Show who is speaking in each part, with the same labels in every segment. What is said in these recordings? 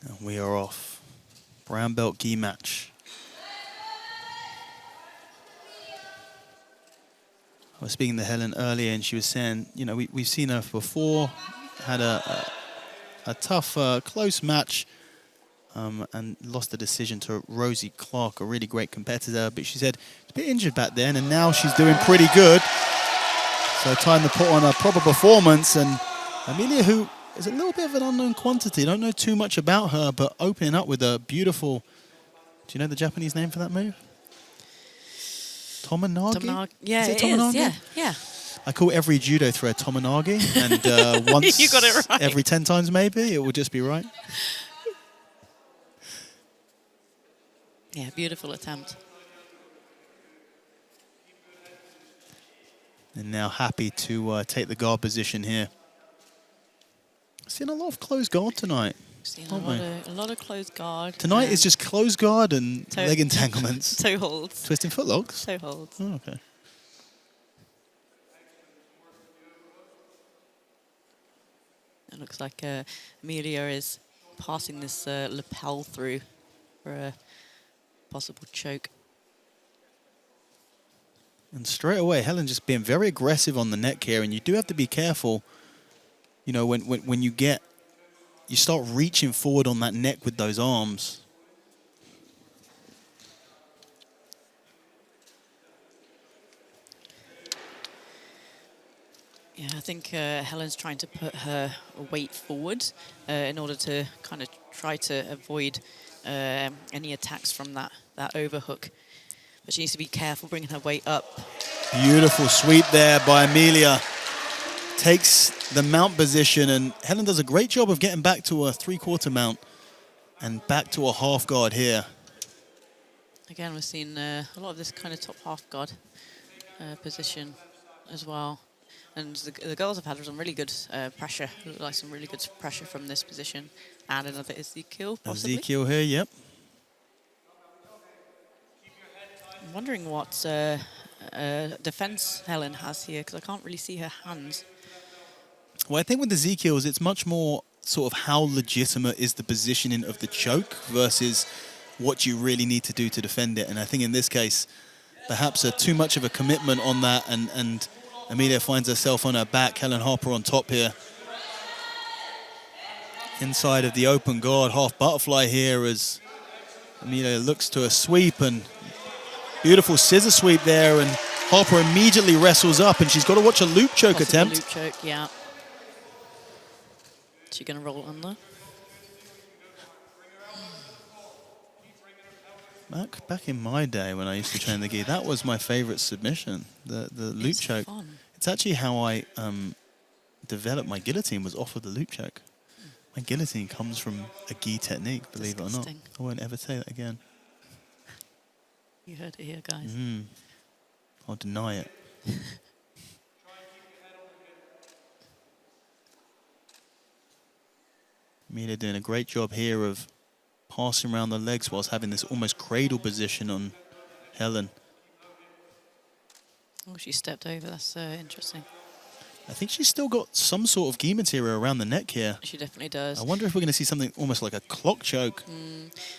Speaker 1: And we are off. Brown belt gi match. I was speaking to Helen earlier, and she was saying, you know, we've seen her before, had a tough, close match, and lost the decision to Rosie Clark, a really great competitor. But she said she's a bit injured back then, and now she's doing pretty good. So time to put on a proper performance. And Emilia, who is a little bit of an unknown quantity, don't know too much about her, but opening up with a beautiful, do you know the Japanese name for that move? Tomonagi?
Speaker 2: Yeah,
Speaker 1: it
Speaker 2: is. Yeah.
Speaker 1: I call every judo throw Tomonagi, and once
Speaker 2: you got it right.
Speaker 1: every 10 times maybe, it will just be right.
Speaker 2: Yeah, beautiful attempt.
Speaker 1: And now happy to take the guard position here. Seen a lot of closed guard tonight.
Speaker 2: Seen a lot of closed guard.
Speaker 1: Tonight is just closed guard and leg entanglements.
Speaker 2: Toe holds.
Speaker 1: Twisting footlocks?
Speaker 2: Toe holds.
Speaker 1: Oh, okay.
Speaker 2: It looks like Emilia is passing this lapel through for a possible choke.
Speaker 1: And straight away, Helen just being very aggressive on the neck here, and you do have to be careful, you know, when you start reaching forward on that neck with those arms.
Speaker 2: Yeah, I think Helen's trying to put her weight forward in order to kind of try to avoid any attacks from that overhook. But she needs to be careful bringing her weight up.
Speaker 1: Beautiful sweep there by Emilia. Takes the mount position, and Helen does a great job of getting back to a three-quarter mount and back to a half guard here.
Speaker 2: Again, we're seeing a lot of this kind of top half guard position as well. And the girls have had some really good pressure, like some really good pressure from this position. And another Ezekiel, possibly.
Speaker 1: Ezekiel here, yep.
Speaker 2: I'm wondering what defense Helen has here, because I can't really see her hands.
Speaker 1: Well, I think with Ezekiel's, it's much more sort of how legitimate is the positioning of the choke versus what you really need to do to defend it. And I think in this case, perhaps too much of a commitment on that, and Emilia finds herself on her back. Helen Harper on top here. Inside of the open guard, half butterfly here as Emilia looks to a sweep, and beautiful scissor sweep there, and Harper immediately wrestles up, and she's got to watch a loop choke attempt.
Speaker 2: Loop choke, yeah. She's going to roll under.
Speaker 1: Back in my day when I used to train the gi, that was my favorite submission, the loop choke.
Speaker 2: Fun.
Speaker 1: It's actually how I developed my guillotine, was off of the loop choke. My guillotine comes from a gi technique, believe it or not. I won't ever say that again.
Speaker 2: You heard it here, guys.
Speaker 1: I'll deny it. Emilia doing a great job here of passing around the legs whilst having this almost cradle position on Helen.
Speaker 2: Oh, she stepped over. That's interesting.
Speaker 1: I think she's still got some sort of gi material around the neck here.
Speaker 2: She definitely does.
Speaker 1: I wonder if we're going to see something almost like a clock choke.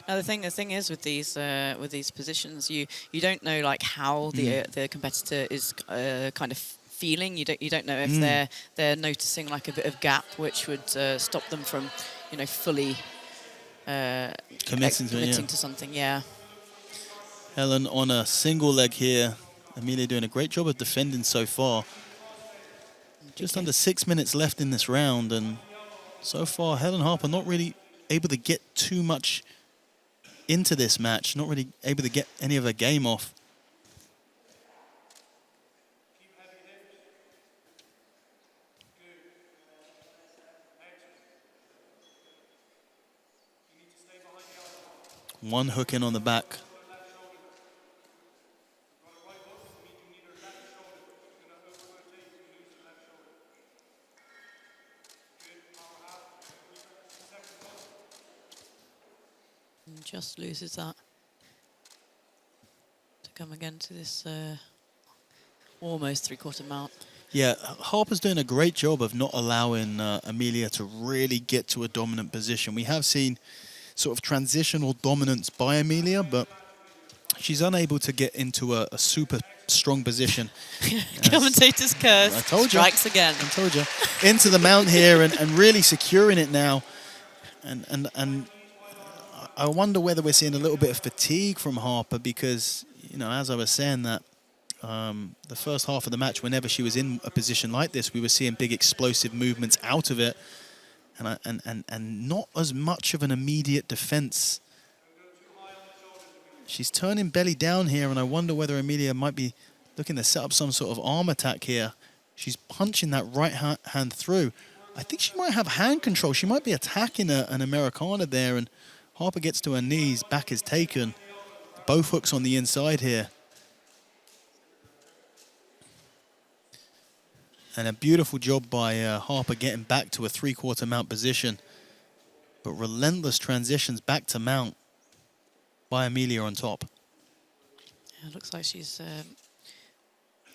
Speaker 2: Now the thing is with these positions, you don't know like how the competitor is kind of feeling. You don't know if they're noticing like a bit of gap, which would stop them from, you know, fully committing to something. Yeah.
Speaker 1: Helen on a single leg here. Emilia doing a great job of defending so far. Just under 6 minutes left in this round, and so far Helen Harper not really able to get too much into this match, not really able to get any of her game off. One hook in on the back.
Speaker 2: Just loses that to come again to this almost three-quarter mount.
Speaker 1: Yeah, Harper's doing a great job of not allowing Emilia to really get to a dominant position. We have seen sort of transitional dominance by Emilia, but she's unable to get into a super strong position.
Speaker 2: Commentator's curse.
Speaker 1: I told you.
Speaker 2: Strikes again.
Speaker 1: I told you. Into the mount here and really securing it now. And I wonder whether we're seeing a little bit of fatigue from Harper because, you know, as I was saying that the first half of the match, whenever she was in a position like this, we were seeing big explosive movements out of it and not as much of an immediate defense. She's turning belly down here, and I wonder whether Emilia might be looking to set up some sort of arm attack here. She's punching that right hand through. I think she might have hand control. She might be attacking an Americana there, and Harper gets to her knees. Back is taken. Both hooks on the inside here. And a beautiful job by Harper getting back to a three-quarter mount position. But relentless transitions back to mount by Emilia on top.
Speaker 2: Yeah, it looks like she's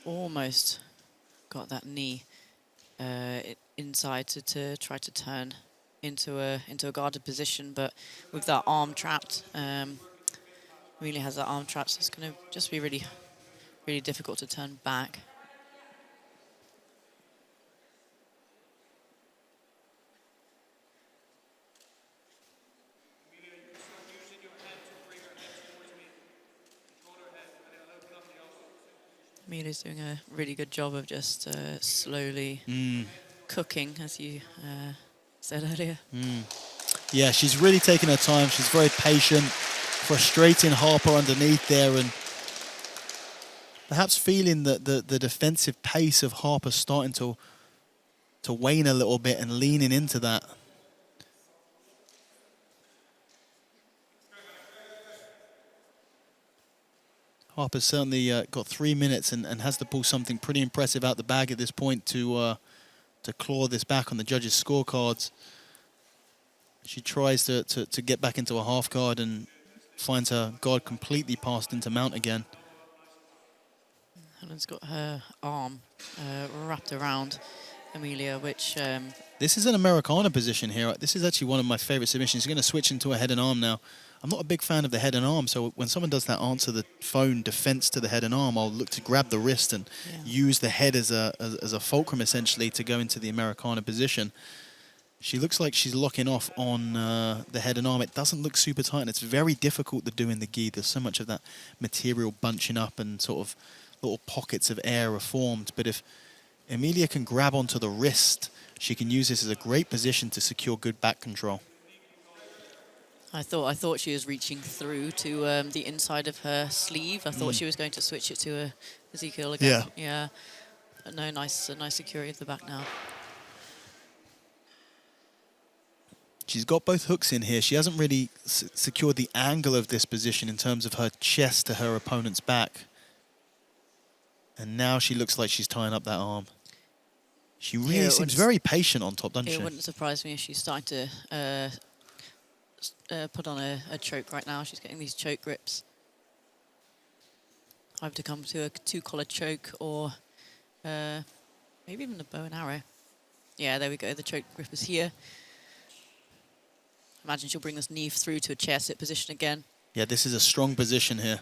Speaker 2: almost got that knee inside to try to turn into a guarded position, but with that arm trapped, Emilia has that arm trapped, so it's going to just be really, really difficult to turn back. Emilia's doing a really good job of just slowly cooking, as you said earlier.
Speaker 1: Yeah, she's really taking her time. She's very patient, frustrating Harper underneath there, and perhaps feeling that the defensive pace of Harper starting to wane a little bit and leaning into that. Harper's certainly got 3 minutes and has to pull something pretty impressive out the bag at this point to claw this back on the judges' scorecards. She tries to get back into a half guard and finds her guard completely passed into mount again.
Speaker 2: Helen's got her arm wrapped around Emilia, which...
Speaker 1: This is an Americana position here. This is actually one of my favorite submissions. She's going to switch into a head and arm now. I'm not a big fan of the head and arm, so when someone does that answer the phone defense to the head and arm, I'll look to grab the wrist and use the head as a fulcrum, essentially, to go into the Americana position. She looks like she's locking off on the head and arm. It doesn't look super tight, and it's very difficult to do in the gi. There's so much of that material bunching up and sort of little pockets of air are formed. But if Emilia can grab onto the wrist, she can use this as a great position to secure good back control.
Speaker 2: I thought she was reaching through to the inside of her sleeve. I thought she was going to switch it to Ezekiel again. Yeah. No, nice security of the back now.
Speaker 1: She's got both hooks in here. She hasn't really secured the angle of this position in terms of her chest to her opponent's back. And now she looks like she's tying up that arm. She really seems very patient on top, doesn't she?
Speaker 2: It wouldn't surprise me if she's starting to put on a choke right now. She's getting these choke grips. Either to come to a two-collar choke or maybe even a bow and arrow. Yeah, there we go. The choke grip is here. Imagine she'll bring this knee through to a chair sit position again.
Speaker 1: Yeah, this is a strong position here.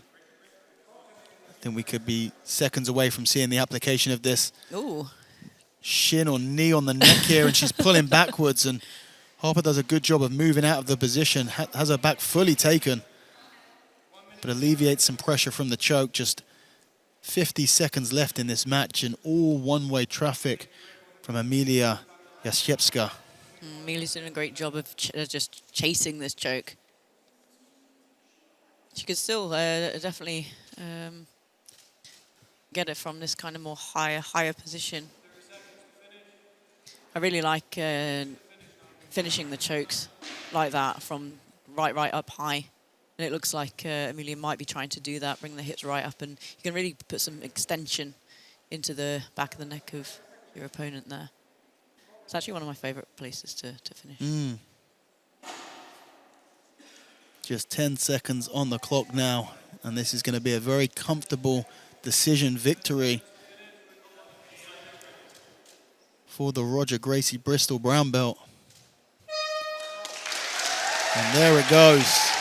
Speaker 1: I think we could be seconds away from seeing the application of this.
Speaker 2: Ooh.
Speaker 1: Shin or knee on the neck here, and she's pulling backwards, and Harper does a good job of moving out of the position, has her back fully taken, but alleviates some pressure from the choke. Just 50 seconds left in this match, and all one-way traffic from Emilia Jastrzebska.
Speaker 2: Emilia's doing a great job of just chasing this choke. She could still definitely get it from this kind of more higher position. I really like finishing the chokes like that from right up high. And it looks like Emilia might be trying to do that, bring the hips right up, and you can really put some extension into the back of the neck of your opponent there. It's actually one of my favorite places to finish.
Speaker 1: Just 10 seconds on the clock now, and this is going to be a very comfortable decision victory for the Roger Gracie Bristol brown belt. And there it goes.